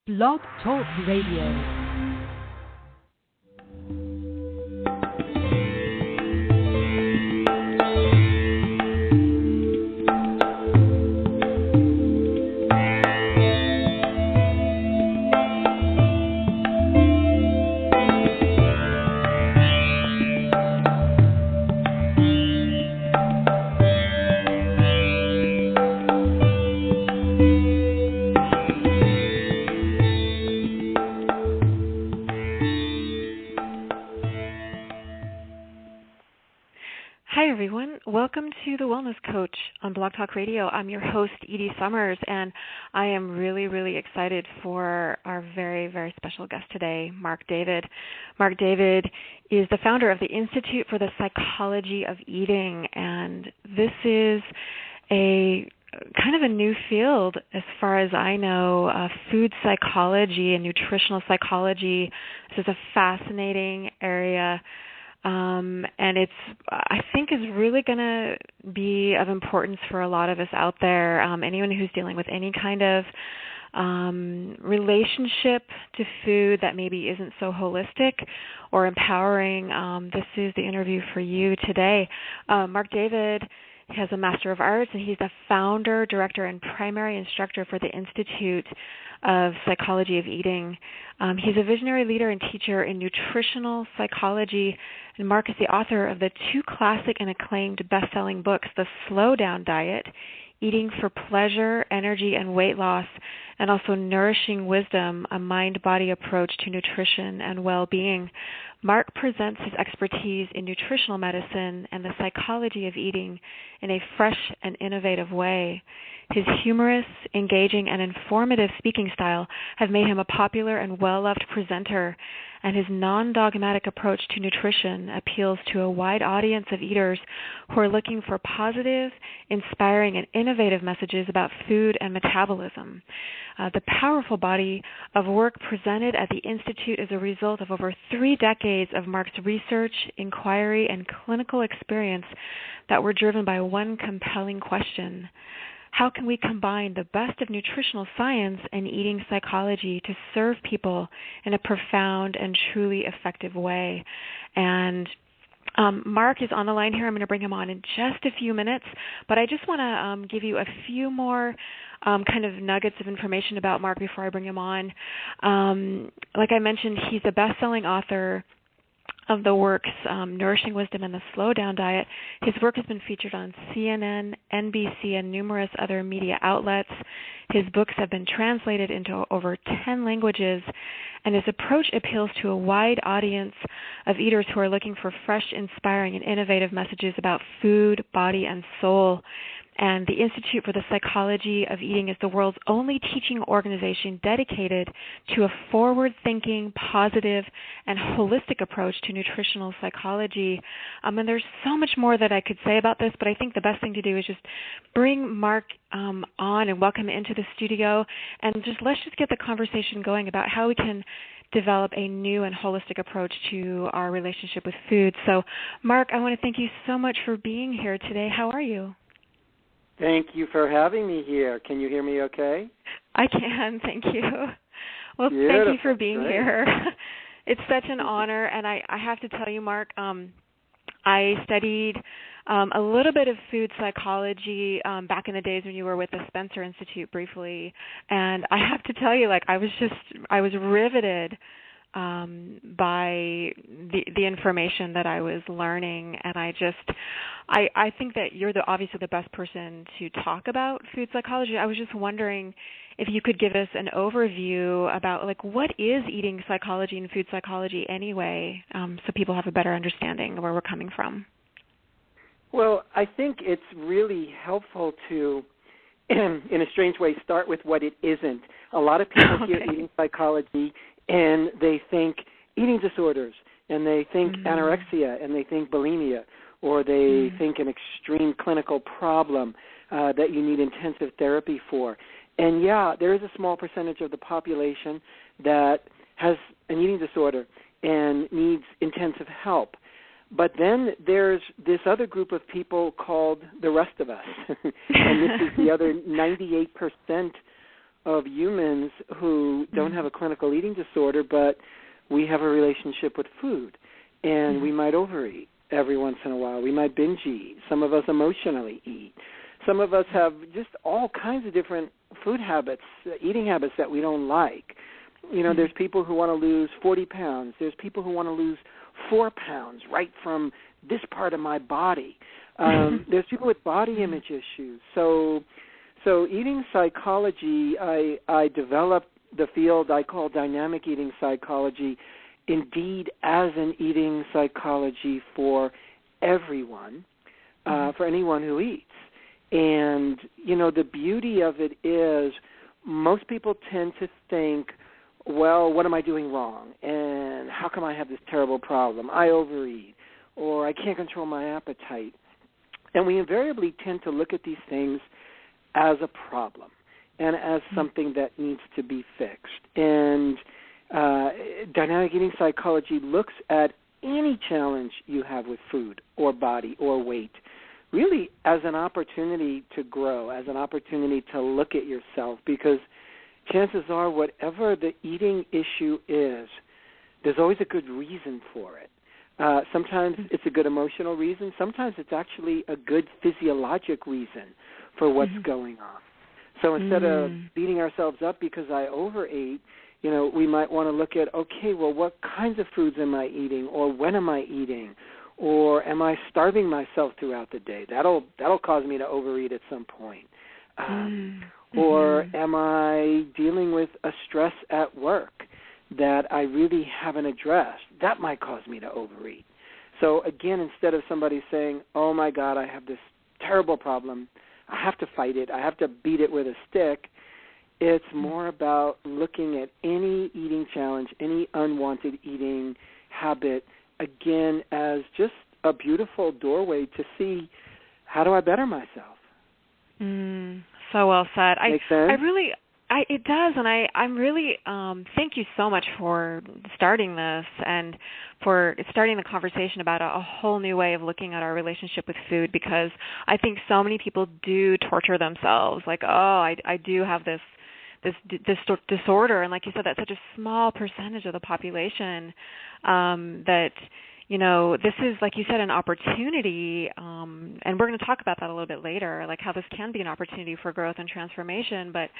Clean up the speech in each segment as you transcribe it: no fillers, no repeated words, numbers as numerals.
Blog Talk Radio. Hi, everyone. Welcome to The Wellness Coach on Blog Talk Radio. I'm your host, Edie Summers, and I am really excited for our very special guest today, Marc David. Marc David is the founder of the Institute for the Psychology of Eating, and this is a kind of a new field as far as I know, food psychology and nutritional psychology. This is a fascinating area. And it's, I think, is really going to be of importance for a lot of us out there. Anyone who's dealing with any kind of relationship to food that maybe isn't so holistic or empowering, this is the interview for you today. Marc David has a Master of Arts, and he's the founder, director, and primary instructor for the Institute of Psychology of Eating. He's a visionary leader and teacher in nutritional psychology, and Marc is the author of the two classic and acclaimed best-selling books, The Slow Down Diet, Eating for Pleasure, Energy, and Weight Loss, and also Nourishing Wisdom, a mind-body approach to nutrition and well-being. Marc presents his expertise in nutritional medicine and the psychology of eating in a fresh and innovative way. His humorous, engaging, and informative speaking style have made him a popular and well-loved presenter, and his non-dogmatic approach to nutrition appeals to a wide audience of eaters who are looking for positive, inspiring, and innovative messages about food and metabolism. The powerful body of work presented at the Institute is a result of over 3 decades of Marc's research, inquiry, and clinical experience that were driven by one compelling question: how can we combine the best of nutritional science and eating psychology to serve people in a profound and truly effective way? And Marc is on the line here. I'm going to bring him on in just a few minutes, but I just want to give you a few more kind of nuggets of information about Marc before I bring him on. Like I mentioned, he's a best-selling author of the works Nourishing Wisdom and The Slow Down Diet. His work has been featured on CNN, NBC, and numerous other media outlets. His books have been translated into over 10 languages, and his approach appeals to a wide audience of eaters who are looking for fresh, inspiring, and innovative messages about food, body, and soul. And the Institute for the Psychology of Eating is the world's only teaching organization dedicated to a forward-thinking, positive, and holistic approach to nutritional psychology. And there's so much more that I could say about this, but I think the best thing to do is just bring Marc on and welcome him into the studio, and let's just get the conversation going about how we can develop a new and holistic approach to our relationship with food. So, Marc, I want to thank you so much for being here today. How are you? Thank you for having me here. Can you hear me okay? I can, thank you. Well, Beautiful. Thank you for being Great. here. It's such an honor, and I have to tell you, Marc, I studied a little bit of food psychology back in the days when you were with the Spencer Institute briefly, and I have to tell you, I was riveted by the information that I was learning, and I think that you're obviously the best person to talk about food psychology. I was just wondering if you could give us an overview about what is eating psychology and food psychology anyway, so people have a better understanding of where we're coming from. Well, I think it's really helpful to, in a strange way, start with what it isn't. A lot of people hear eating psychology and they think eating disorders, and they think anorexia, and they think bulimia, or they think an extreme clinical problem that you need intensive therapy for. And yeah, there is a small percentage of the population that has an eating disorder and needs intensive help. But then there's this other group of people called the rest of us, and this is the other 98% of humans who don't have a clinical eating disorder, but we have a relationship with food, and we might overeat every once in a while. We might binge eat. Some of us emotionally eat. Some of us have just all kinds of different food habits, eating habits that we don't like. There's people who want to lose 40 pounds. There's people who want to lose 4 pounds right from this part of my body. There's people with body image issues. So eating psychology, I developed the field I call dynamic eating psychology, indeed as an eating psychology for everyone, for anyone who eats. And, the beauty of it is most people tend to think, well, what am I doing wrong? And how come I have this terrible problem? I overeat, or I can't control my appetite. And we invariably tend to look at these things as a problem and as something that needs to be fixed. And dynamic eating psychology looks at any challenge you have with food or body or weight really as an opportunity to grow, as an opportunity to look at yourself, because chances are whatever the eating issue is, there's always a good reason for it. Sometimes it's a good emotional reason. Sometimes it's actually a good physiologic reason for what's going on. So instead of beating ourselves up because I overate, we might want to look at, okay, well, what kinds of foods am I eating, or when am I eating, or am I starving myself throughout the day? That'll cause me to overeat at some point. Or am I dealing with a stress at work that I really haven't addressed? That might cause me to overeat. So again, instead of somebody saying, oh my God, I have this terrible problem, I have to fight it, I have to beat it with a stick, it's more about looking at any eating challenge, any unwanted eating habit, again, as just a beautiful doorway to see, how do I better myself? So well said. Make sense? It does, and I'm really thank you so much for starting this and for starting the conversation about a whole new way of looking at our relationship with food, because I think so many people do torture themselves, like, I do have this disorder, and like you said, that's such a small percentage of the population that, this is, like you said, an opportunity, and we're going to talk about that a little bit later, like how this can be an opportunity for growth and transformation, but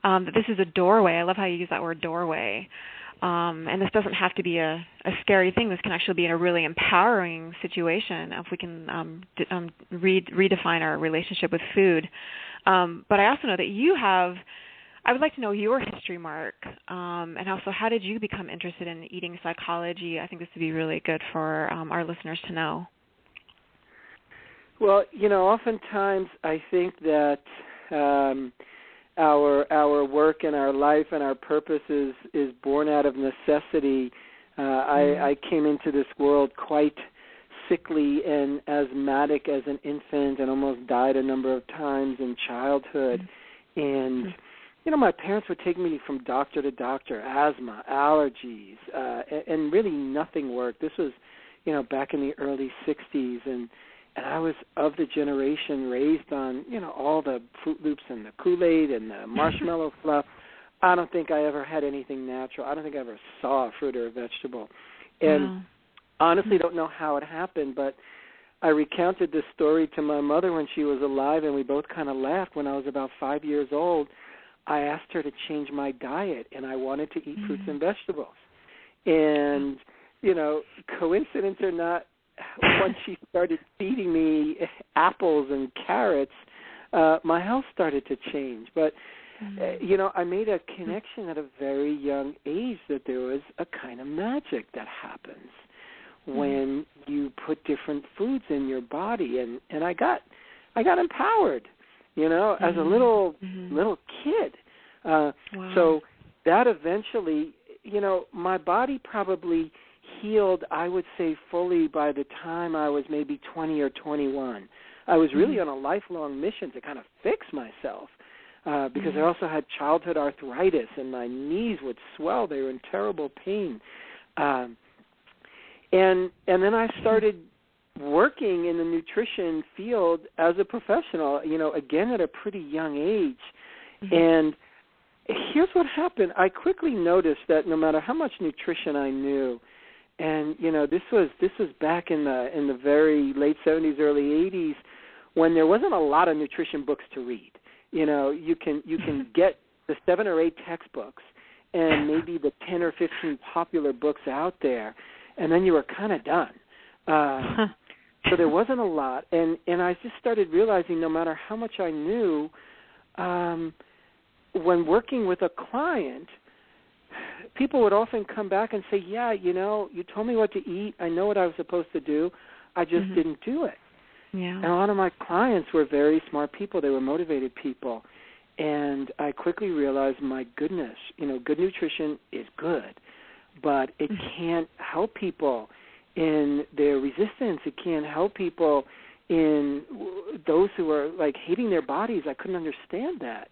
that this is a doorway. I love how you use that word, doorway. And this doesn't have to be a scary thing. This can actually be in a really empowering situation if we can redefine our relationship with food. But I also know that I would like to know your history, Marc, and also how did you become interested in eating psychology? I think this would be really good for our listeners to know. Well, oftentimes I think that our work and our life and our purpose is born out of necessity. I came into this world quite sickly and asthmatic as an infant and almost died a number of times in childhood. And my parents would take me from doctor to doctor, asthma, allergies, and really nothing worked. This was, back in the early 60s, and I was of the generation raised on, all the Fruit Loops and the Kool-Aid and the marshmallow fluff. I don't think I ever had anything natural. I don't think I ever saw a fruit or a vegetable. And honestly don't know how it happened, but I recounted this story to my mother when she was alive, and we both kind of laughed. When I was about 5 years old, I asked her to change my diet, and I wanted to eat fruits and vegetables. And, coincidence or not, once she started feeding me apples and carrots, my health started to change. But, I made a connection at a very young age that there was a kind of magic that happens when you put different foods in your body. And I got empowered. As a little kid. So that eventually, my body probably healed, I would say, fully by the time I was maybe 20 or 21. I was really on a lifelong mission to kind of fix myself because I also had childhood arthritis and my knees would swell. They were in terrible pain. And then I started working in the nutrition field as a professional, again at a pretty young age. And here's what happened. I quickly noticed that no matter how much nutrition I knew, and this was back in the very late 70s, early 80s, when there wasn't a lot of nutrition books to read. You can get the 7 or 8 textbooks and maybe the 10 or 15 popular books out there, and then you were kind of done. So there wasn't a lot, and I just started realizing no matter how much I knew, when working with a client, people would often come back and say, yeah, you told me what to eat. I know what I was supposed to do. I just didn't do it. Yeah. And a lot of my clients were very smart people. They were motivated people. And I quickly realized, my goodness, good nutrition is good, but it can't help people in their resistance. It can't help people in those who are like hating their bodies. I couldn't understand that.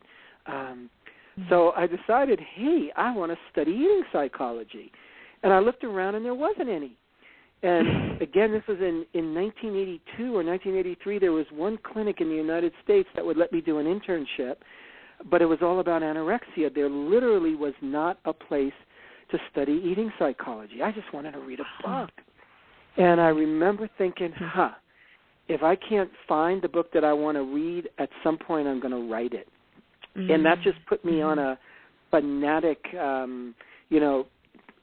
So I decided, hey, I want to study eating psychology. And I looked around and there wasn't any. And again, this was in 1982 or 1983. There was one clinic in the United States that would let me do an internship, but it was all about anorexia. There literally was not a place to study eating psychology. I just wanted to read a book. And I remember thinking, if I can't find the book that I want to read, at some point I'm going to write it. And that just put me on a fanatic,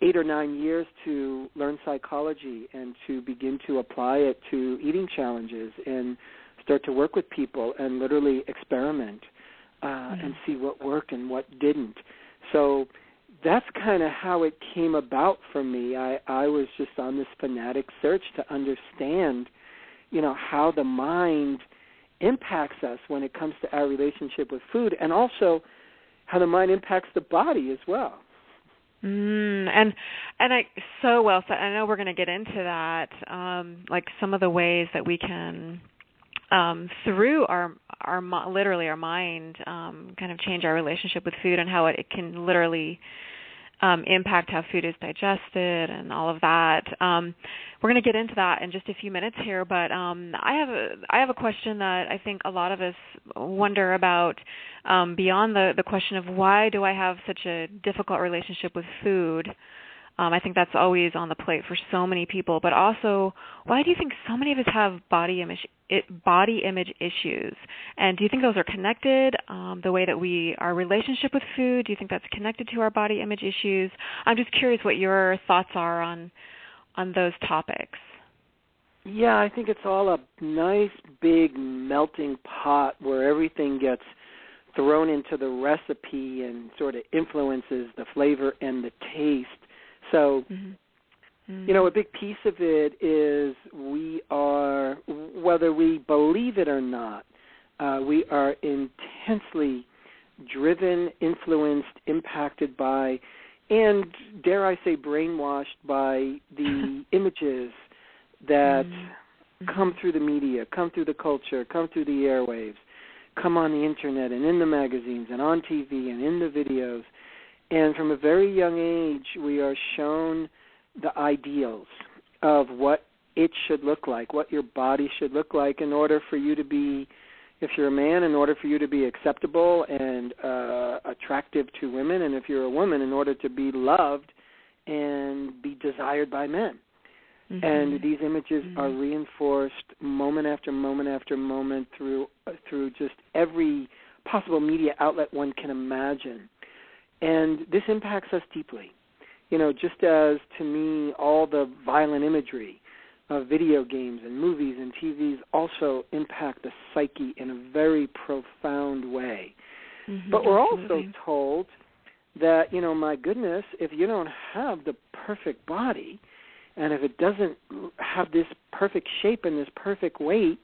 8 or 9 years to learn psychology and to begin to apply it to eating challenges and start to work with people and literally experiment and see what worked and what didn't. So that's kind of how it came about for me. I was just on this fanatic search to understand, how the mind impacts us when it comes to our relationship with food, and also how the mind impacts the body as well. And I so well said. I know we're going to get into that, like some of the ways that we can, through our literally our mind, kind of change our relationship with food, and how it can literally impact how food is digested and all of that. We're going to get into that in just a few minutes here, but I have a question that I think a lot of us wonder about, beyond the question of why do I have such a difficult relationship with food. I think that's always on the plate for so many people, but also, why do you think so many of us have body image issues? And do you think those are connected, the way that our relationship with food, do you think that's connected to our body image issues? I'm just curious what your thoughts are on those topics. Yeah, I think it's all a nice big melting pot where everything gets thrown into the recipe and sort of influences the flavor and the taste. So, a big piece of it is we are, whether we believe it or not, we are intensely driven, influenced, impacted by, and dare I say brainwashed by the images that come through the media, come through the culture, come through the airwaves, come on the internet and in the magazines and on TV and in the videos. And from a very young age, we are shown the ideals of what it should look like, what your body should look like in order for you to be, if you're a man, in order for you to be acceptable and attractive to women, and if you're a woman, in order to be loved and be desired by men. And these images are reinforced moment after moment after moment through just every possible media outlet one can imagine. And this impacts us deeply. Just as, to me, all the violent imagery of video games and movies and TVs also impact the psyche in a very profound way. But we're also told that, my goodness, if you don't have the perfect body, and if it doesn't have this perfect shape and this perfect weight,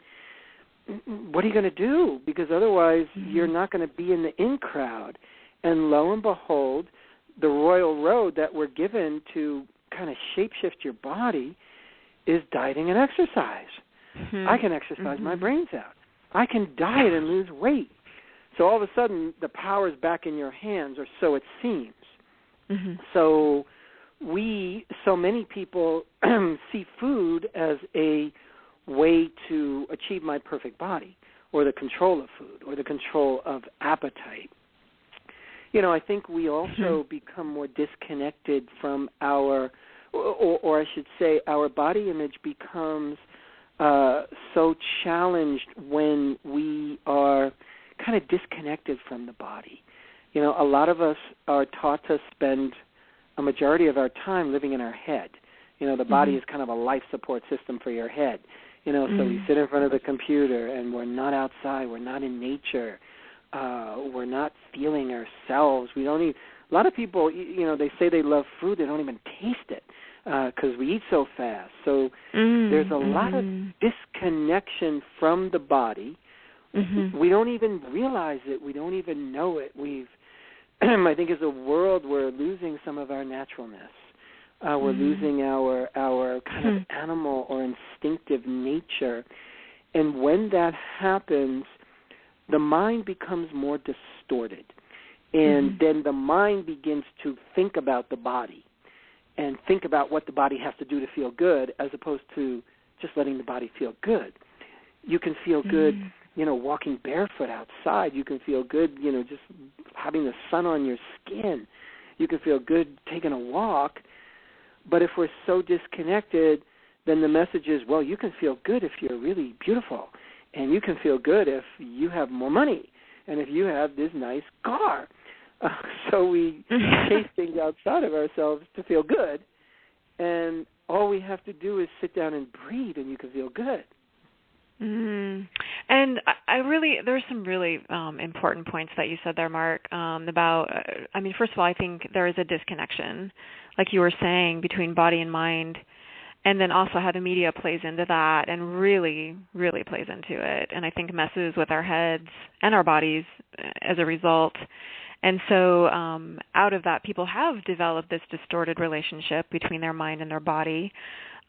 what are you going to do? Because otherwise you're not going to be in the in crowd. And lo and behold, the royal road that we're given to kind of shapeshift your body is dieting and exercise. I can exercise my brains out. I can diet and lose weight. So all of a sudden, the power is back in your hands, or so it seems. So many people see food as a way to achieve my perfect body, or the control of food, or the control of appetite. I think we also become more disconnected from our, or I should say, our body image becomes so challenged when we are kind of disconnected from the body. A lot of us are taught to spend a majority of our time living in our head. The body is kind of a life support system for your head. So we sit in front of the computer and we're not outside, we're not in nature, we're not feeling ourselves. We don't even, a lot of people, they say they love food, they don't even taste it because we eat so fast. So there's a lot of disconnection from the body. We don't even realize it. We don't even know it. I think as a world, we're losing some of our naturalness. We're losing our kind of animal or instinctive nature. And when that happens, the mind becomes more distorted. And then the mind begins to think about the body and think about what the body has to do to feel good, as opposed to just letting the body feel good. You can feel good, walking barefoot outside. You can feel good, just having the sun on your skin. You can feel good taking a walk. But if we're so disconnected, then the message is, well, you can feel good if you're really beautiful, and you can feel good if you have more money, and if you have this nice car. So we chase things outside of ourselves to feel good, and all we have to do is sit down and breathe, and you can feel good. And there's some really important points that you said there, Mark, about, first of all, I think there is a disconnection, like you were saying, between body and mind, and then also how the media plays into that and really, really plays into it, and I think messes with our heads and our bodies as a result. And so out of that, people have developed this distorted relationship between their mind and their body.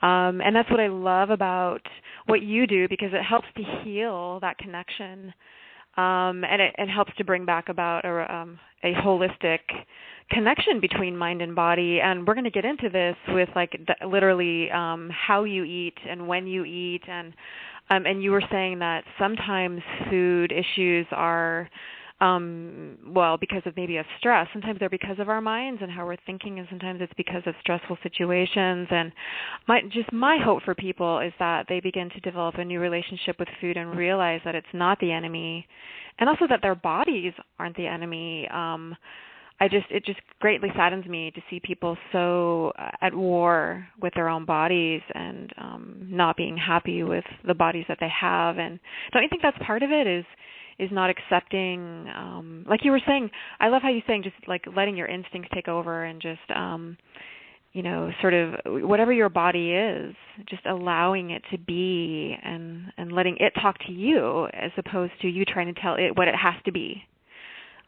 And that's what I love about what you do, because it helps to heal that connection, and it helps to bring back about a holistic connection between mind and body. And we're going to get into this with literally how you eat and when you eat, and you were saying that sometimes food issues are because of maybe of stress. Sometimes they're because of our minds and how we're thinking, and sometimes it's because of stressful situations. And my hope for people is that they begin to develop a new relationship with food and realize that it's not the enemy, and also that their bodies aren't the enemy. It just greatly saddens me to see people so at war with their own bodies and not being happy with the bodies that they have. And don't you think that's part of it, is not accepting, like you were saying, I love how you're saying just like letting your instincts take over and just, sort of whatever your body is, just allowing it to be and letting it talk to you as opposed to you trying to tell it what it has to be.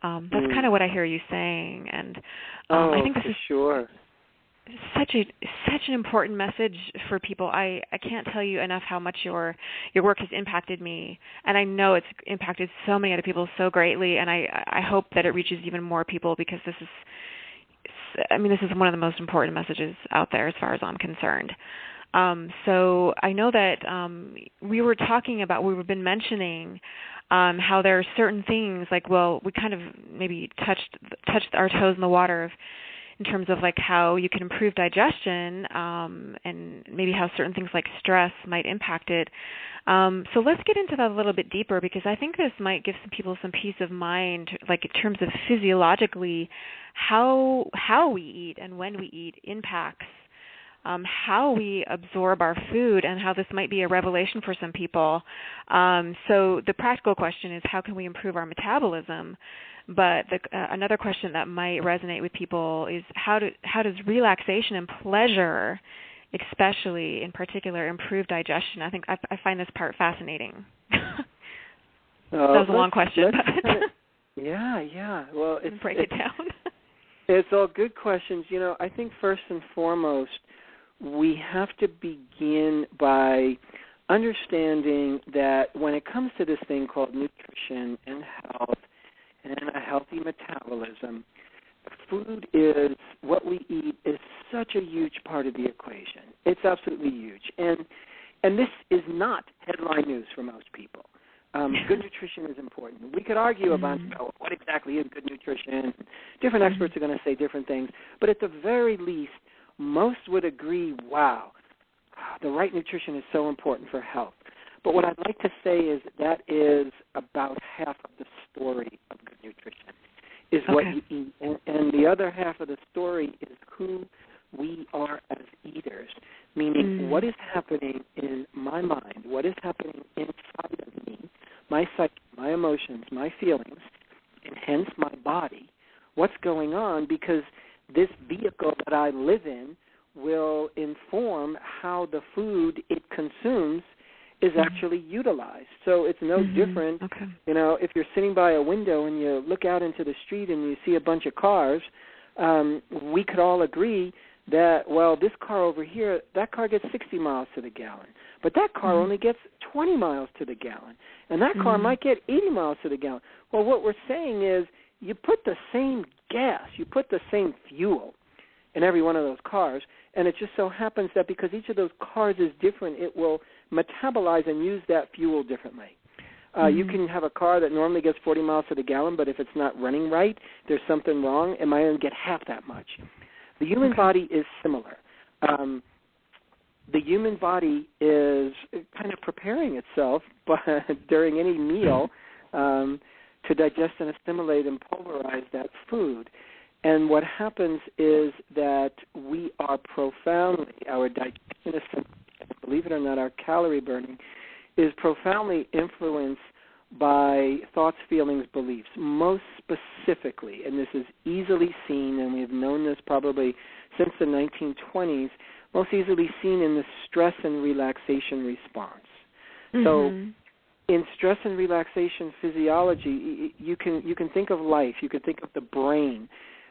That's kind of what I hear you saying. And I think this is sure. such an important message for people. I can't tell you enough how much your work has impacted me, and I know it's impacted so many other people so greatly, and I hope that it reaches even more people, because this is one of the most important messages out there as far as I'm concerned. So I know that we've been mentioning how there are certain things we kind of maybe touched our toes in the water in terms of how you can improve digestion, and maybe how certain things like stress might impact it. So let's get into that a little bit deeper, because I think this might give some people some peace of mind, in terms of physiologically how we eat and when we eat impacts how we absorb our food, and how this might be a revelation for some people. So the practical question is, how can we improve our metabolism? But another question that might resonate with people is, how does relaxation and pleasure, especially in particular, improve digestion? I think I find this part fascinating. That was a long question. Yeah. Well, break it down. It's all good questions. I think first and foremost, we have to begin by understanding that when it comes to this thing called nutrition and health and a healthy metabolism, food is, what we eat is such a huge part of the equation. It's absolutely huge. And this is not headline news for most people. Good nutrition is important. We could argue about what exactly is good nutrition. Different experts are going to say different things. But at the very least, most would agree, wow, the right nutrition is so important for health. But what I'd like to say is that is about half of the story of good nutrition, is what you eat. And the other half of the story is who we are as eaters, meaning what is happening in my mind, what is happening inside of me, my psyche, my emotions, my feelings, and hence my body, what's going on, because this vehicle that I live in will inform how the food it consumes is actually utilized. So it's no different, if you're sitting by a window and you look out into the street and you see a bunch of cars, we could all agree that, well, this car over here, that car gets 60 miles to the gallon, but that car only gets 20 miles to the gallon, and that car might get 80 miles to the gallon. Well, what we're saying is you put the same gas, you put the same fuel in every one of those cars, and it just so happens that because each of those cars is different, it will metabolize and use that fuel differently. You can have a car that normally gets 40 miles to the gallon, but if it's not running right, there's something wrong, and might only get half that much. The human body is similar. The human body is kind of preparing itself during any meal to digest and assimilate and pulverize that food. And what happens is that we are profoundly, our digestion is, believe it or not, our calorie burning is profoundly influenced by thoughts, feelings, beliefs, most specifically, and this is easily seen, and we've known this probably since the 1920s, most easily seen in the stress and relaxation response. So in stress and relaxation physiology, you can think of life, you could think of the brain,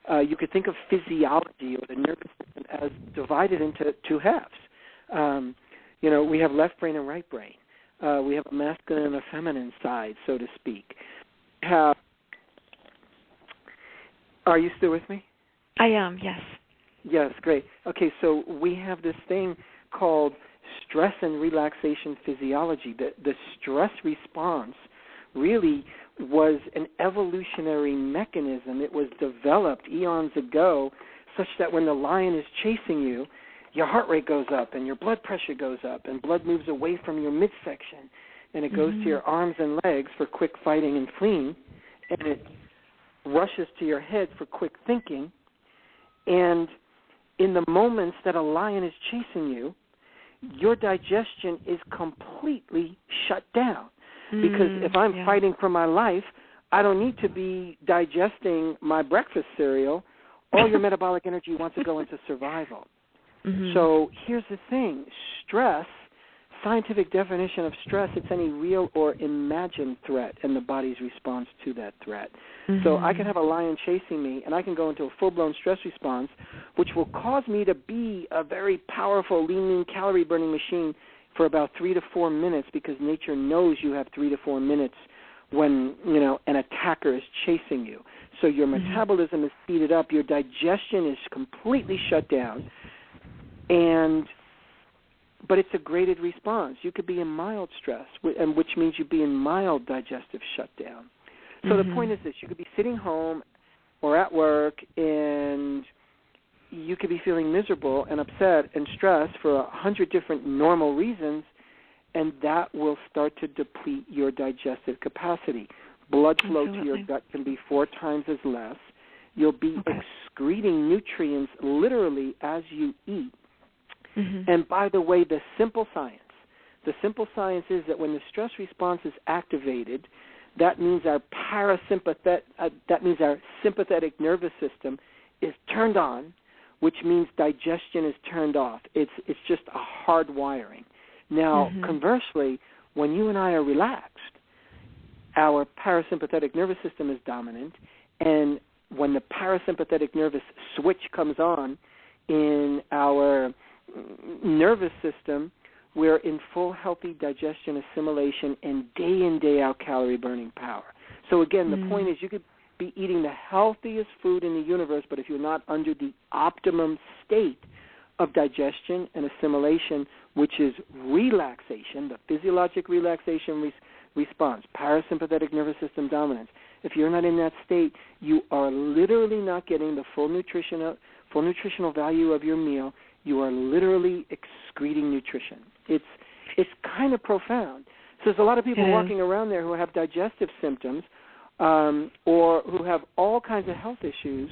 you could think of physiology or the nervous system as divided into two halves. We have left brain and right brain. We have a masculine and a feminine side, so to speak. Are you still with me? I am, yes. Yes, great. Okay, so we have this thing called stress and relaxation physiology. The stress response really was an evolutionary mechanism. It was developed eons ago such that when the lion is chasing you, your heart rate goes up and your blood pressure goes up and blood moves away from your midsection and it goes to your arms and legs for quick fighting and fleeing, and it rushes to your head for quick thinking. And in the moments that a lion is chasing you, your digestion is completely shut down. Because if I'm fighting for my life, I don't need to be digesting my breakfast cereal. All your metabolic energy wants to go into survival. So here's the thing. Stress, scientific definition of stress, it's any real or imagined threat and the body's response to that threat. So I can have a lion chasing me, and I can go into a full-blown stress response, which will cause me to be a very powerful, lean, calorie-burning machine for about 3 to 4 minutes, because nature knows you have 3 to 4 minutes when, an attacker is chasing you. So your metabolism is speeded up, your digestion is completely shut down, but it's a graded response. You could be in mild stress, which means you'd be in mild digestive shutdown. So the point is this: you could be sitting home or at work, and you could be feeling miserable and upset and stressed for 100 different normal reasons, and that will start to deplete your digestive capacity. Blood flow to your gut can be 4 times as less. You'll be excreting nutrients literally as you eat. And by the way, the simple science is that when the stress response is activated, that means our sympathetic nervous system is turned on, which means digestion is turned off. It's just a hard wiring. Now, conversely, when you and I are relaxed, our parasympathetic nervous system is dominant, and when the parasympathetic nervous switch comes on in our nervous system, we're in full healthy digestion, assimilation, and day in, day out calorie burning power. So again, the point is you could be eating the healthiest food in the universe, but if you're not under the optimum state of digestion and assimilation, which is relaxation, the physiologic relaxation response, parasympathetic nervous system dominance. If you're not in that state, you are literally not getting the full nutritional value of your meal. You are literally excreting nutrition. It's kind of profound. So there's a lot of people walking around there who have digestive symptoms or who have all kinds of health issues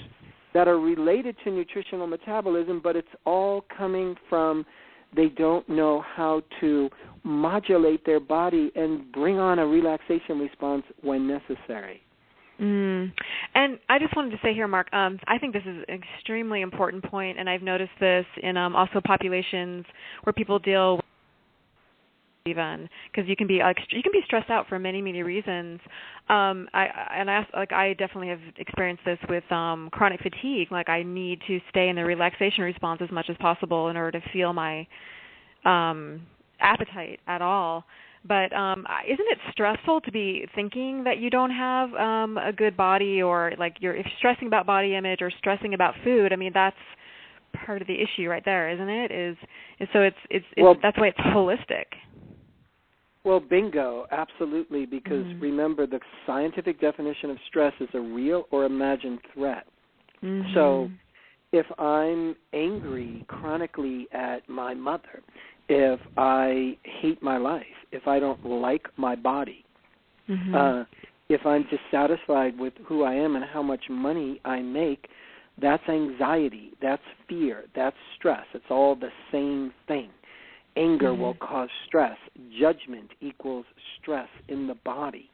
that are related to nutritional metabolism, but it's all coming from they don't know how to modulate their body and bring on a relaxation response when necessary. And I just wanted to say here, Marc, I think this is an extremely important point, and I've noticed this in also populations where people deal with even because you can be stressed out for many reasons. I definitely have experienced this with chronic fatigue. Like I need to stay in the relaxation response as much as possible in order to feel my appetite at all. But isn't it stressful to be thinking that you don't have a good body, or like if stressing about body image or stressing about food? I mean, that's part of the issue right there, isn't it? That's why it's holistic. Well, bingo, absolutely, because remember the scientific definition of stress is a real or imagined threat. Mm-hmm. So if I'm angry chronically at my mother, if I hate my life, if I don't like my body, if I'm dissatisfied with who I am and how much money I make, that's anxiety, that's fear, that's stress. It's all the same thing. Anger will cause stress. Judgment equals stress in the body.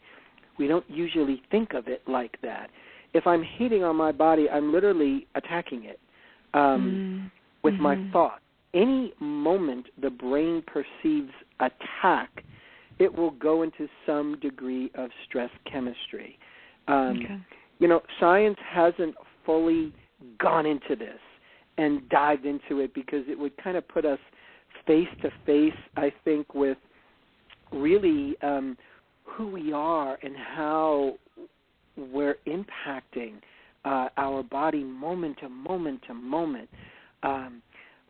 We don't usually think of it like that. If I'm hating on my body, I'm literally attacking it with my thoughts. Any moment the brain perceives attack, it will go into some degree of stress chemistry. You know, science hasn't fully gone into this and dived into it because it would kind of put us face to face, I think, with really who we are and how we're impacting our body moment to moment to moment.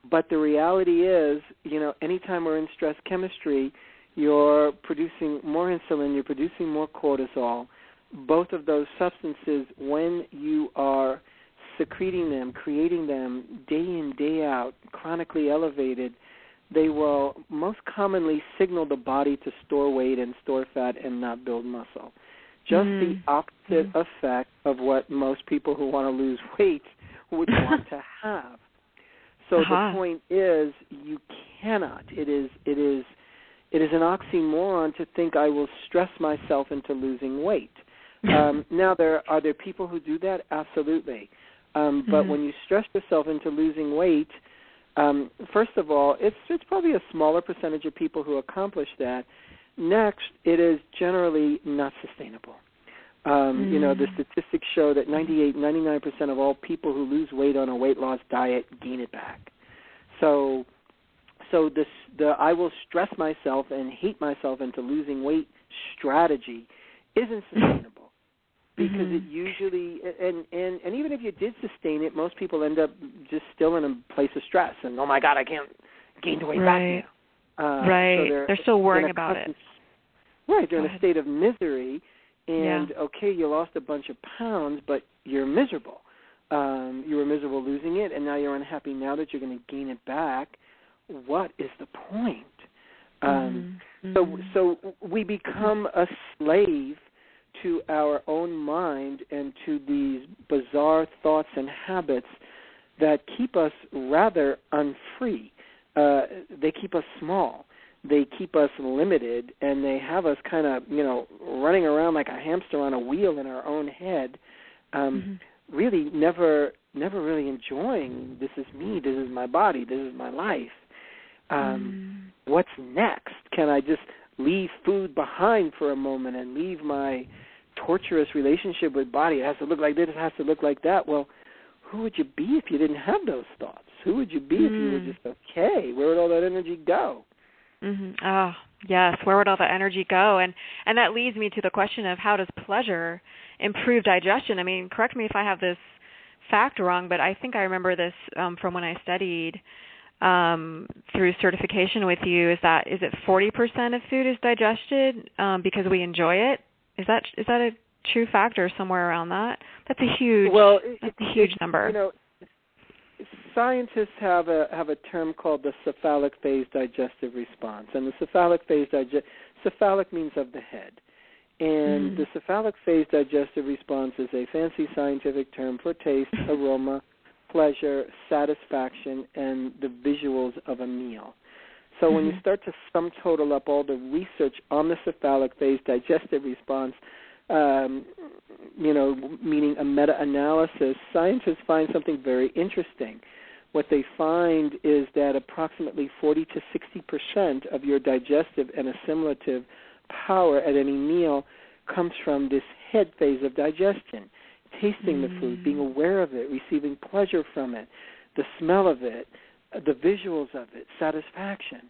But the reality is, you know, anytime we're in stress chemistry, you're producing more insulin, you're producing more cortisol. Both of those substances, when you are secreting them, creating them day in, day out, chronically elevated, they will most commonly signal the body to store weight and store fat and not build muscle. Just the opposite effect of what most people who want to lose weight would want to have. So the point is, you cannot. It is an oxymoron to think I will stress myself into losing weight. Now, are there people who do that? Absolutely. But when you stress yourself into losing weight, first of all, it's probably a smaller percentage of people who accomplish that. Next, it is generally not sustainable. You know, the statistics show that 99% of all people who lose weight on a weight loss diet gain it back. So the I will stress myself and hate myself into losing weight strategy isn't sustainable. Because it usually, and even if you did sustain it, most people end up just still in a place of stress. And, oh, my God, I can't gain the weight back now. So they're still worrying about it. Right. They're in a state of misery. And, okay, you lost a bunch of pounds, but you're miserable. You were miserable losing it, and now you're unhappy now that you're going to gain it back. What is the point? So we become a slave to our own mind and to these bizarre thoughts and habits that keep us rather unfree. They keep us small. They keep us limited, and they have us kind of, you know, running around like a hamster on a wheel in our own head, really never really enjoying, this is me, this is my body, this is my life. What's next? Can I just leave food behind for a moment and leave my torturous relationship with body? It has to look like this, it has to look like that. Well, who would you be if you didn't have those thoughts? Who would you be if you were just okay? Where would all that energy go? Oh, yes. Where would all that energy go? And that leads me to the question of how does pleasure improve digestion? I mean, correct me if I have this fact wrong, but I think I remember this from when I studied through certification with you is it 40% of food is digested because we enjoy it? Is that a true fact or somewhere around that? That's a huge number. You know, scientists have a term called the cephalic phase digestive response, and the cephalic phase cephalic means of the head, and the cephalic phase digestive response is a fancy scientific term for taste, aroma, pleasure, satisfaction, and the visuals of a meal. So when you start to sum total up all the research on the cephalic phase digestive response, meaning a meta-analysis, scientists find something very interesting. What they find is that approximately 40 to 60% of your digestive and assimilative power at any meal comes from this head phase of digestion, tasting the food, being aware of it, receiving pleasure from it, the smell of it, the visuals of it, satisfaction.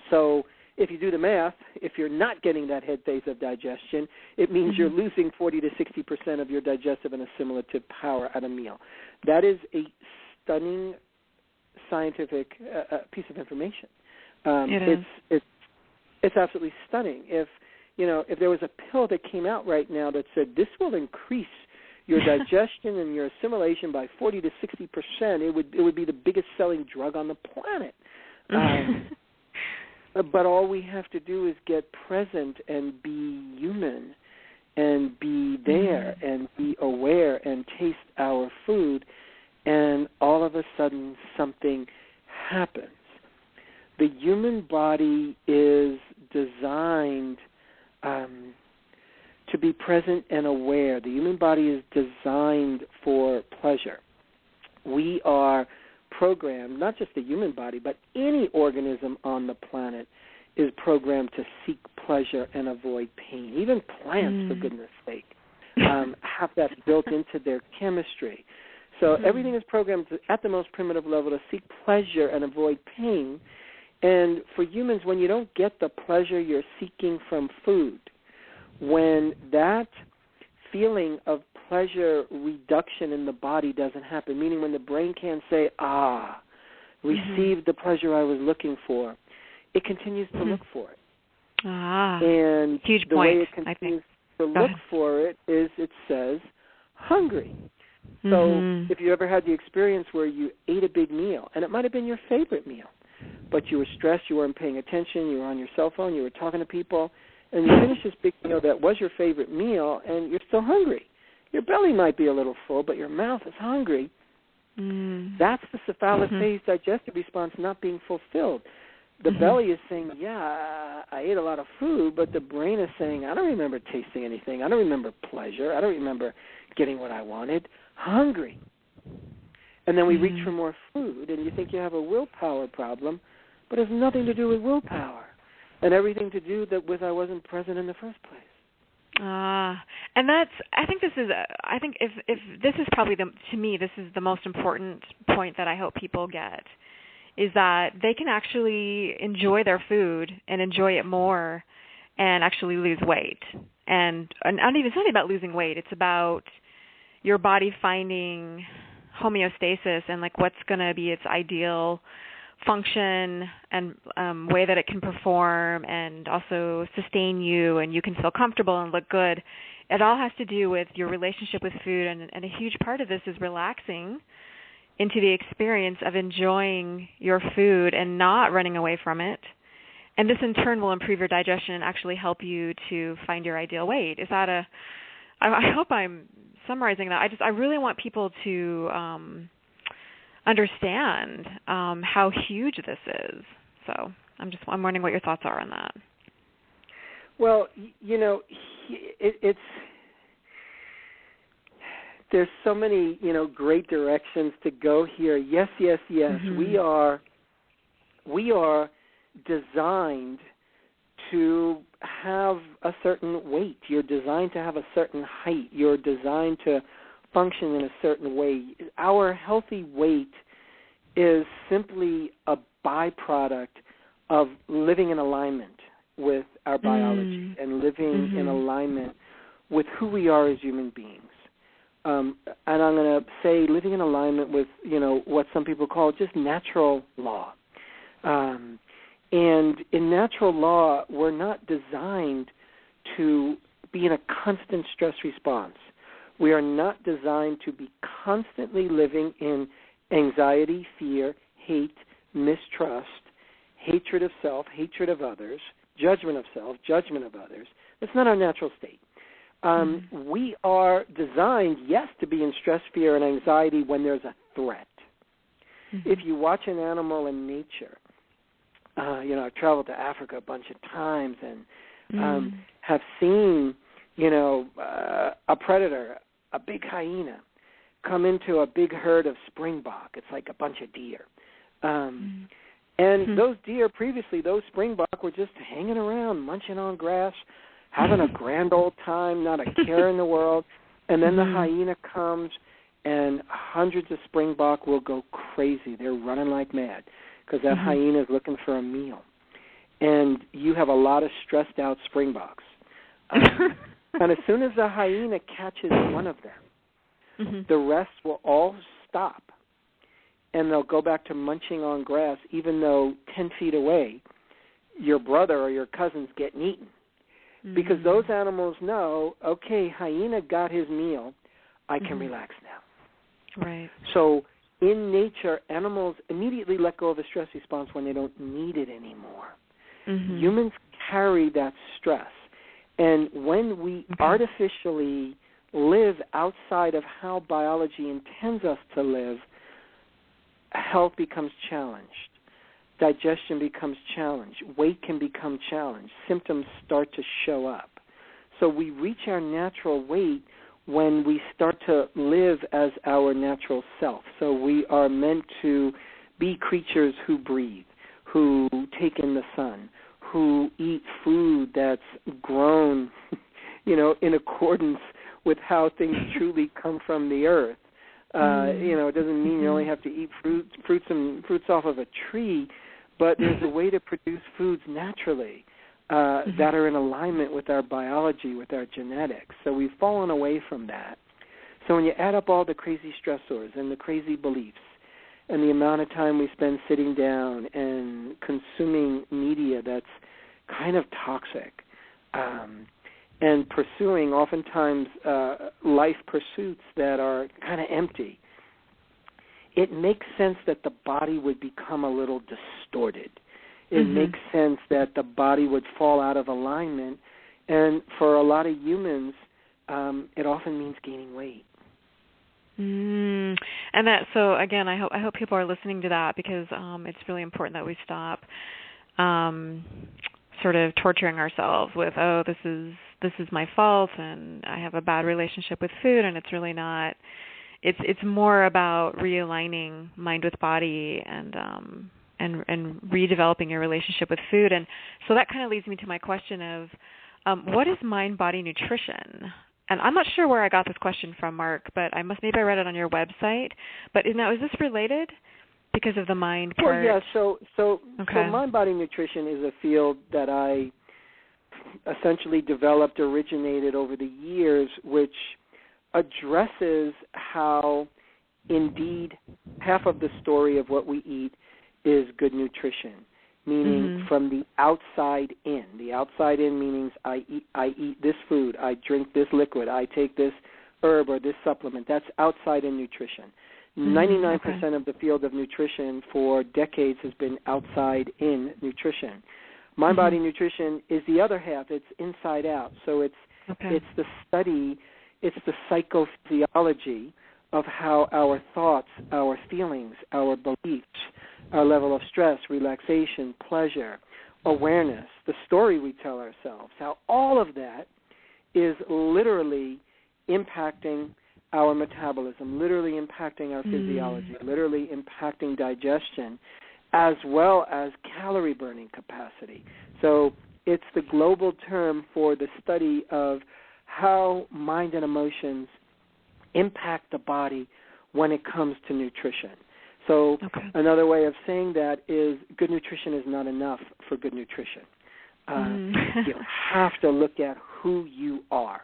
So if you do the math, if you're not getting that head phase of digestion, it means you're losing 40 to 60% of your digestive and assimilative power at a meal. That is a stunning scientific piece of information. It's absolutely stunning. If there was a pill that came out right now that said this will increase your digestion and your assimilation by 40 to 60%, it would be the biggest selling drug on the planet. But all we have to do is get present and be human and be there and be aware and taste our food, and all of a sudden something happens. The human body is designed to be present and aware. The human body is designed for pleasure. We are programmed, not just the human body, but any organism on the planet is programmed to seek pleasure and avoid pain. Even plants, for goodness sake, have that built into their chemistry. So everything is programmed at the most primitive level to seek pleasure and avoid pain. And for humans, when you don't get the pleasure you're seeking from food, when that feeling of pleasure reduction in the body doesn't happen, meaning when the brain can't say, received the pleasure I was looking for, it continues to look for it. And huge the point, way it continues to look for it is it says, hungry. So if you ever had the experience where you ate a big meal, and it might have been your favorite meal, but you were stressed, you weren't paying attention, you were on your cell phone, you were talking to people, and you finished this big meal that was your favorite meal, and you're still hungry. Your belly might be a little full, but your mouth is hungry. That's the cephalic phase digestive response not being fulfilled. The belly is saying, I ate a lot of food, but the brain is saying, I don't remember tasting anything. I don't remember pleasure. I don't remember getting what I wanted. Hungry. And then we reach for more food, and you think you have a willpower problem, but it has nothing to do with willpower and everything to do with I wasn't present in the first place. And I think if this is probably to me, this is the most important point that I hope people get, is that they can actually enjoy their food and enjoy it more and actually lose weight. And it's not about losing weight. It's about your body finding homeostasis and like what's going to be its ideal function and way that it can perform and also sustain you, and you can feel comfortable and look good. It all has to do with your relationship with food, and a huge part of this is relaxing into the experience of enjoying your food and not running away from it. And this in turn will improve your digestion and actually help you to find your ideal weight. Is that I hope I'm summarizing that. I really want people to understand how huge this is. So I'm wondering what your thoughts are on that. Well, there's so many, great directions to go here. Yes. We are designed to have a certain weight. You're designed to have a certain height. You're designed to function in a certain way. Our healthy weight is simply a byproduct of living in alignment with our biology and living in alignment with who we are as human beings. and I'm going to say living in alignment with, what some people call just natural law. And in natural law, we're not designed to be in a constant stress response. We are not designed to be constantly living in anxiety, fear, hate, mistrust, hatred of self, hatred of others, judgment of self, judgment of others. That's not our natural state. We are designed, yes, to be in stress, fear, and anxiety when there's a threat. If you watch an animal in nature, I've traveled to Africa a bunch of times and have seen, a predator, a big hyena, come into a big herd of springbok. It's like a bunch of deer. And those deer previously, those springbok were just hanging around, munching on grass, having a grand old time, not a care in the world. And then the hyena comes, and hundreds of springbok will go crazy. They're running like mad because that hyena is looking for a meal. And you have a lot of stressed out springboks. And as soon as the hyena catches one of them, the rest will all stop, and they'll go back to munching on grass, even though 10 feet away your brother or your cousin's getting eaten. Because those animals know, okay, hyena got his meal, I can relax now. Right. So in nature, animals immediately let go of a stress response when they don't need it anymore. Humans carry that stress. And when we artificially live outside of how biology intends us to live, health becomes challenged. Digestion becomes challenged. Weight can become challenged. Symptoms start to show up. So we reach our natural weight when we start to live as our natural self. So we are meant to be creatures who breathe, who take in the sun, who eat food that's grown, in accordance with how things truly come from the earth. It doesn't mean you only have to eat fruits off of a tree, but there's a way to produce foods naturally that are in alignment with our biology, with our genetics. So we've fallen away from that. So when you add up all the crazy stressors and the crazy beliefs and the amount of time we spend sitting down and consuming media that's kind of toxic, and pursuing oftentimes life pursuits that are kind of empty, it makes sense that the body would become a little distorted. It makes sense that the body would fall out of alignment, and for a lot of humans, it often means gaining weight. And that, so again, I hope people are listening to that, because it's really important that we stop sort of torturing ourselves with, this is my fault, and I have a bad relationship with food, and it's really not. It's more about realigning mind with body and redeveloping your relationship with food. And so that kind of leads me to my question of what is mind-body nutrition? And I'm not sure where I got this question from, Marc, but maybe I read it on your website. But is this related because of the mind part? Well, yeah. So mind-body nutrition is a field that I essentially originated over the years, which addresses how, indeed, half of the story of what we eat is good nutrition, meaning from the outside in. The outside in meaning I eat this food, I drink this liquid, I take this herb or this supplement. That's outside in nutrition. 99% of the field of nutrition for decades has been outside in nutrition. Mind-body nutrition is the other half. It's inside out. So it's the study, it's the psychophysiology of how our thoughts, our feelings, our beliefs, our level of stress, relaxation, pleasure, awareness, the story we tell ourselves, how all of that is literally impacting our metabolism, literally impacting our physiology, literally impacting digestion, as well as calorie burning capacity. So it's the global term for the study of how mind and emotions impact the body when it comes to nutrition. So another way of saying that is good nutrition is not enough for good nutrition. You have to look at who you are.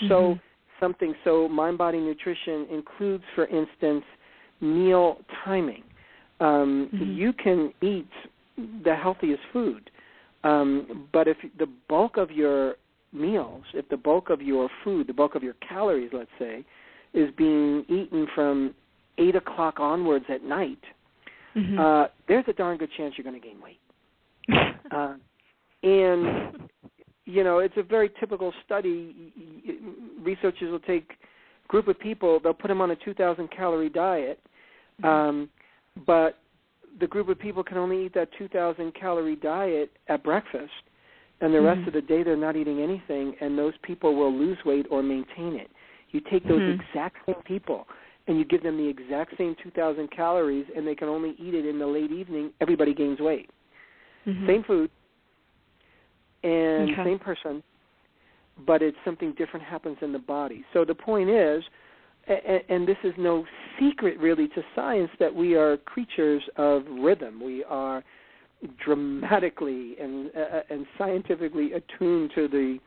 So something. So mind-body nutrition includes, for instance, meal timing. You can eat the healthiest food, but if the bulk of your meals, if the bulk of your food, the bulk of your calories, let's say, is being eaten from 8 o'clock onwards at night, there's a darn good chance you're going to gain weight. And, you know, it's a very typical study. Researchers will take a group of people, they'll put them on a 2,000-calorie diet, but the group of people can only eat that 2,000-calorie diet at breakfast, and the rest of the day they're not eating anything, and those people will lose weight or maintain it. You take those exact same people, and you give them the exact same 2,000 calories, and they can only eat it in the late evening, everybody gains weight. Same food and same person, but it's something different happens in the body. So the point is, and this is no secret really to science, that we are creatures of rhythm. We are dramatically and scientifically attuned to the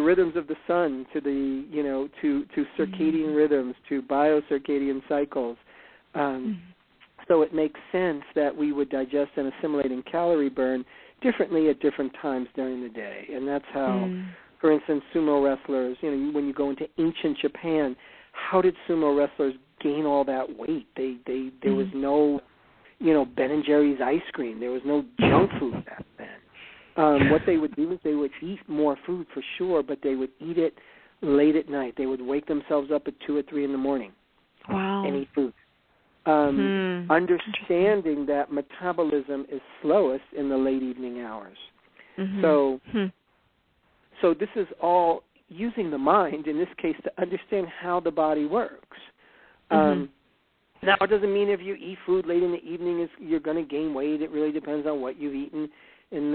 rhythms of the sun, to the to circadian rhythms, to biocircadian cycles. So it makes sense that we would digest and assimilate and calorie burn differently at different times during the day, and that's how, for instance, sumo wrestlers. You know, when you go into ancient Japan, how did sumo wrestlers gain all that weight? There was no, Ben and Jerry's ice cream. There was no junk food back then. What they would do is they would eat more food for sure, but they would eat it late at night. They would wake themselves up at 2 or 3 in the morning and eat food. Understanding that metabolism is slowest in the late evening hours. So this is all using the mind, in this case, to understand how the body works. Now, it doesn't mean if you eat food late in the evening you're going to gain weight. It really depends on what you've eaten in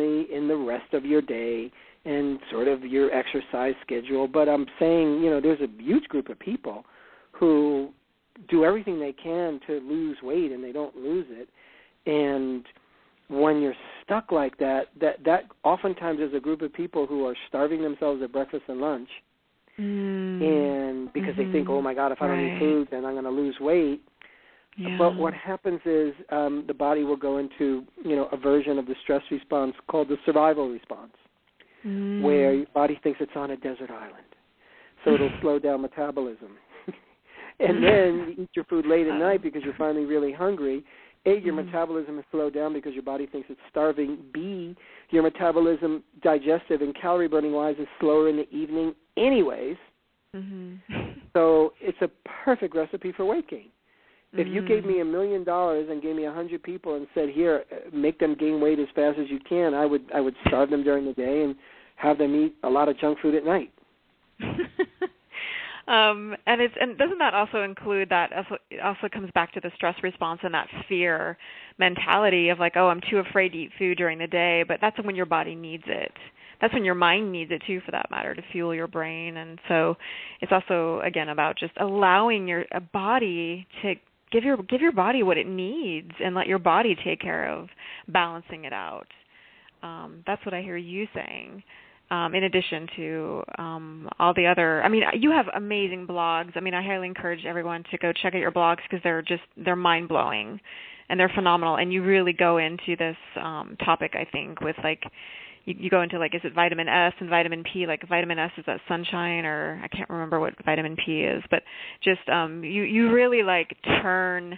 the rest of your day and sort of your exercise schedule. But I'm saying, there's a huge group of people who do everything they can to lose weight and they don't lose it. And when you're stuck like that oftentimes is a group of people who are starving themselves at breakfast and lunch, and because they think, oh my God, if I don't eat food, then I'm going to lose weight. But what happens is the body will go into a version of the stress response called the survival response, where your body thinks it's on a desert island, so it'll slow down metabolism. And then you eat your food late at night because you're finally really hungry. A, your metabolism is slowed down because your body thinks it's starving. B, your metabolism, digestive and calorie burning wise, is slower in the evening anyways. So it's a perfect recipe for weight gain. If you gave me $1 million and gave me 100 people and said, here, make them gain weight as fast as you can, I would starve them during the day and have them eat a lot of junk food at night. And doesn't that also include that? It also comes back to the stress response and that fear mentality of like, oh, I'm too afraid to eat food during the day, but that's when your body needs it. That's when your mind needs it too, for that matter, to fuel your brain. And so it's also again about just allowing your body to give your body what it needs and let your body take care of balancing it out. That's what I hear you saying. In addition to all the other, you have amazing blogs. I highly encourage everyone to go check out your blogs because they're mind-blowing and they're phenomenal. And you really go into this topic, I think, with like, you go into like, is it vitamin S and vitamin P? Like vitamin S is that sunshine, or I can't remember what vitamin P is, but just you really like turn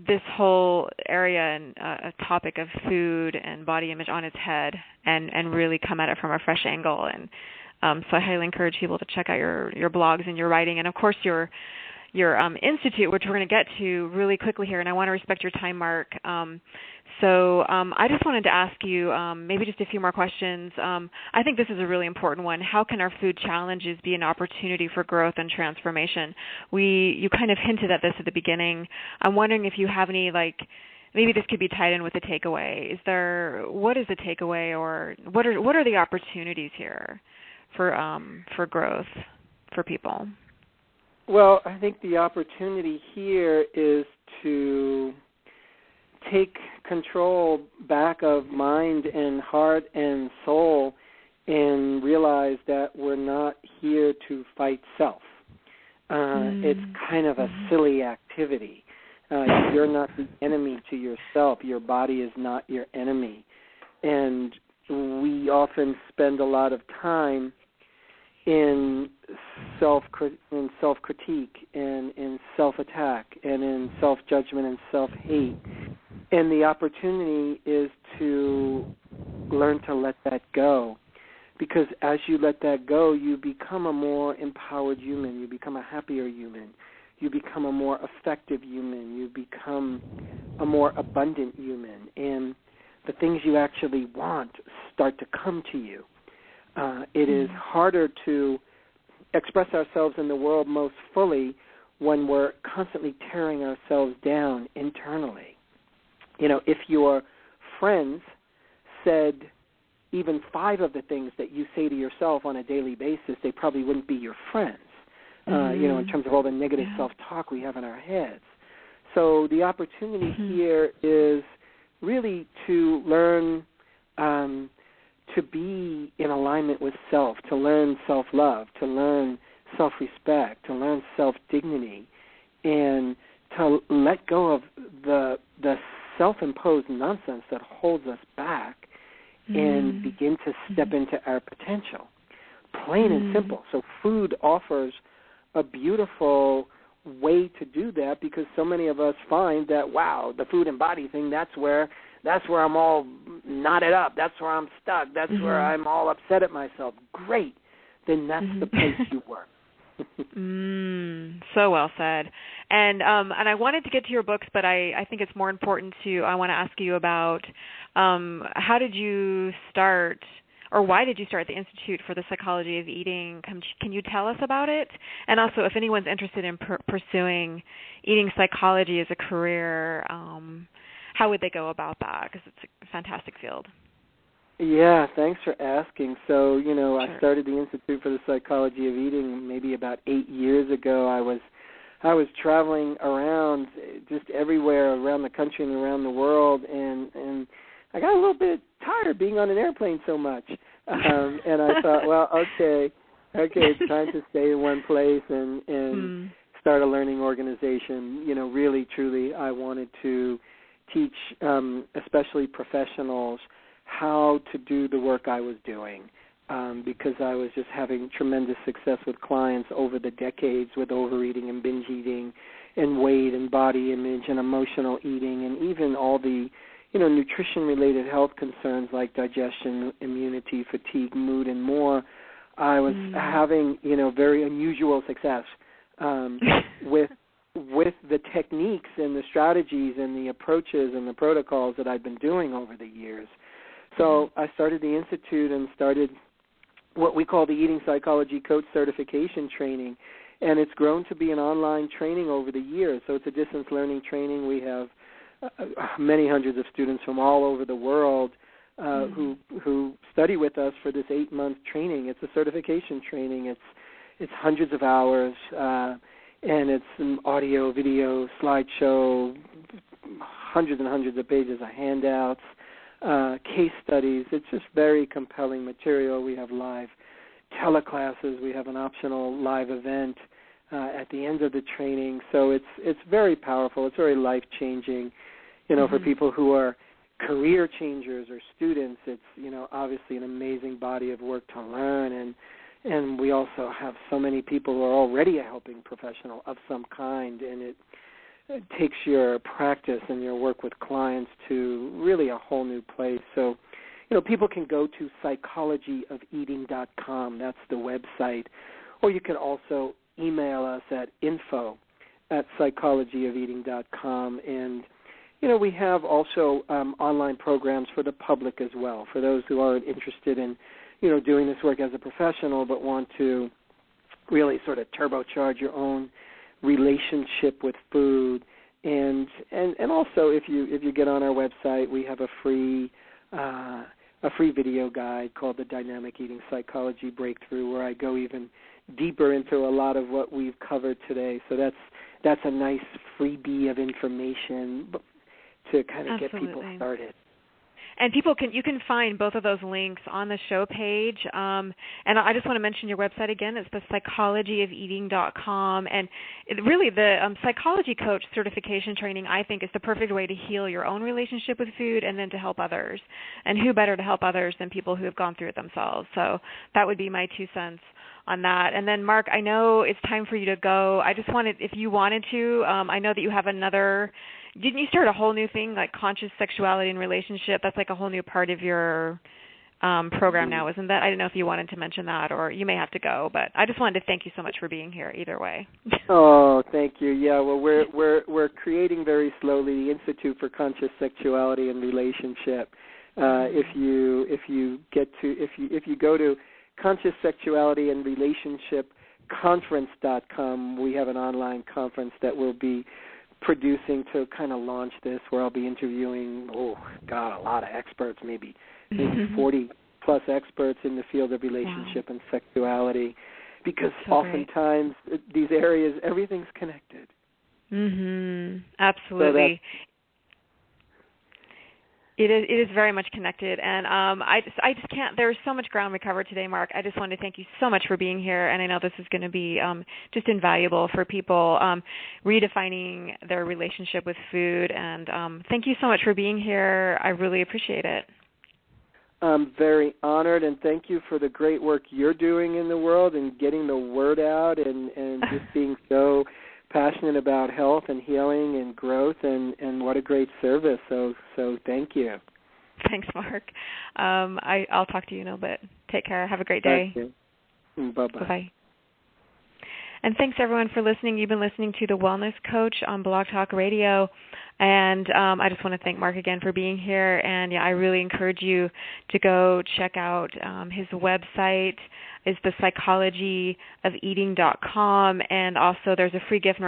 this whole area and a topic of food and body image on its head and really come at it from a fresh angle. And so I highly encourage people to check out your blogs and your writing, and of course your institute, which we're going to get to really quickly here. And I want to respect your time, Marc. So I just wanted to ask you maybe just a few more questions. I think this is a really important one. How can our food challenges be an opportunity for growth and transformation? You kind of hinted at this at the beginning. I'm wondering if you have any, like, maybe this could be tied in with a takeaway. What is the takeaway, or what are the opportunities here for growth for people? Well, I think the opportunity here is to take control back of mind and heart and soul and realize that we're not here to fight self. It's kind of a silly activity. You're not the enemy to yourself. Your body is not your enemy. And we often spend a lot of time in self-critique and in self-attack and in self-judgment and self-hate. And the opportunity is to learn to let that go. Because as you let that go, you become a more empowered human. You become a happier human. You become a more effective human. You become a more abundant human. And the things you actually want start to come to you. It is harder to express ourselves in the world most fully when we're constantly tearing ourselves down internally. You know, if your friends said even 5 of the things that you say to yourself on a daily basis, they probably wouldn't be your friends, you know, in terms of all the negative self-talk we have in our heads. So the opportunity here is really to learn to be in alignment with self, to learn self-love, to learn self-respect, to learn self-dignity, and to let go of the self-imposed nonsense that holds us back and begin to step into our potential. Plain and simple. So food offers a beautiful way to do that, because so many of us find that, wow, the food and body thing, that's where I'm all knotted up. That's where I'm stuck. That's where I'm all upset at myself. Great. Then that's the place you work. So well said. And I wanted to get to your books, but I think it's more important I want to ask you about how did you start, or why did you start the Institute for the Psychology of Eating? Can you tell us about it? And also, if anyone's interested in pursuing eating psychology as a career, how would they go about that? Because it's a fantastic field. Yeah, thanks for asking. So, you know, I started the Institute for the Psychology of Eating maybe about 8 years ago. I was traveling around just everywhere around the country and around the world, and I got a little bit tired being on an airplane so much. And I thought, well, okay, it's time to stay in one place and start a learning organization. You know, really, truly, I wanted to teach especially professionals how to do the work I was doing, because I was just having tremendous success with clients over the decades with overeating and binge eating and weight and body image and emotional eating, and even all the, you know, nutrition-related health concerns like digestion, immunity, fatigue, mood, and more. I was having, you know, very unusual success with the techniques and the strategies and the approaches and the protocols that I've been doing over the years. So I started the Institute and started what we call the Eating Psychology Coach Certification Training, and it's grown to be an online training over the years. So it's a distance learning training. We have many hundreds of students from all over the world who study with us for this 8-month training. It's a certification training. It's hundreds of hours, and it's an audio, video, slideshow, hundreds and hundreds of pages of handouts, case studies. It's just very compelling material. We have live teleclasses. We have an optional live event at the end of the training. So it's very powerful. It's very life-changing. You know, for people who are career changers or students, it's, you know, obviously an amazing body of work to learn. And we also have so many people who are already a helping professional of some kind, and it takes your practice and your work with clients to really a whole new place. So, you know, people can go to psychologyofeating.com. That's the website. Or you can also email us at info@psychologyofeating.com. And, you know, we have also online programs for the public as well, for those who aren't interested in, you know, doing this work as a professional but want to really sort of turbocharge your own relationship with food. And also, if you get on our website, we have a free video guide called the Dynamic Eating Psychology Breakthrough, where I go even deeper into a lot of what we've covered today. So that's a nice freebie of information to kind of get people started. And you can find both of those links on the show page. And I just want to mention your website again. It's the psychologyofeating.com. And really the psychology coach certification training, I think, is the perfect way to heal your own relationship with food and then to help others. And who better to help others than people who have gone through it themselves? So that would be my 2 cents on that. And then, Marc, I know it's time for you to go. I just wanted, if you wanted to, I know that you have another. Didn't you start a whole new thing, like conscious sexuality and relationship? That's like a whole new part of your program now, isn't that? I don't know if you wanted to mention that, or you may have to go, but I just wanted to thank you so much for being here either way. Oh, thank you. Yeah, well, we're creating very slowly the Institute for Conscious Sexuality and Relationship. If you go to Conscious Sexuality and Relationship Conference.com, we have an online conference that will be producing to kind of launch this, where I'll be interviewing, a lot of experts, maybe 40-plus experts in the field of relationship and sexuality, because oftentimes these areas, everything's connected. Absolutely. So it is very much connected, and I just can't. There's so much ground we covered today, Marc. I just wanted to thank you so much for being here, and I know this is going to be just invaluable for people redefining their relationship with food. And thank you so much for being here. I really appreciate it. I'm very honored, and thank you for the great work you're doing in the world and getting the word out, and just being so passionate about health and healing and growth, and what a great service. So thank you. Thanks, Marc. I'll talk to you in a bit. Take care. Have a great day. Thank you. Bye-bye. Bye-bye. And thanks, everyone, for listening. You've been listening to The Wellness Coach on Blog Talk Radio. And I just want to thank Marc again for being here. And, I really encourage you to go check out his website. Is the psychologyofeating.com, and also there's a free gift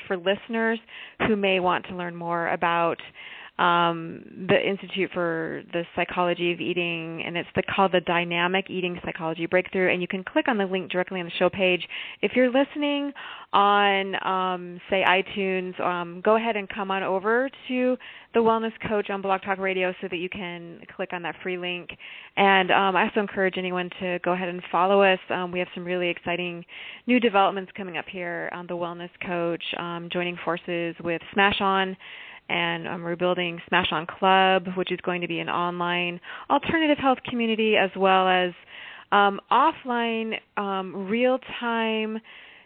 for listeners who may want to learn more about the Institute for the Psychology of Eating, and it's called the Dynamic Eating Psychology Breakthrough, and you can click on the link directly on the show page. If you're listening on, say, iTunes, go ahead and come on over to The Wellness Coach on Blog Talk Radio so that you can click on that free link. And I also encourage anyone to go ahead and follow us. We have some really exciting new developments coming up here on The Wellness Coach, joining forces with Smash On, and we're building Smash On Club, which is going to be an online alternative health community, as well as offline real-time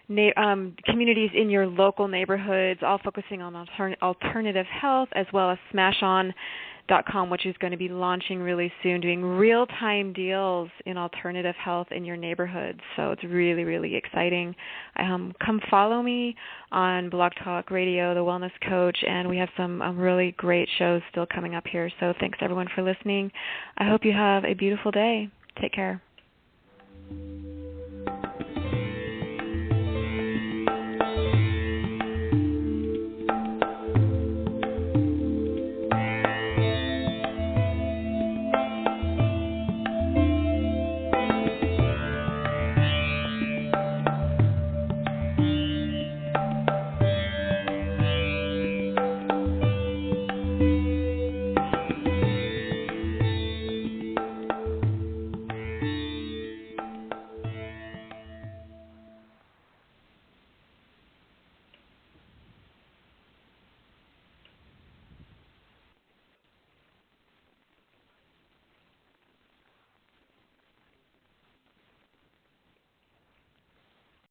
communities in your local neighborhoods, all focusing on alternative health, as well as SmashOn.com, which is going to be launching really soon, doing real-time deals in alternative health in your neighborhoods. So it's really, really exciting. Come follow me on Blog Talk Radio, The Wellness Coach, and we have some really great shows still coming up here. So thanks, everyone, for listening. I hope you have a beautiful day. Take care.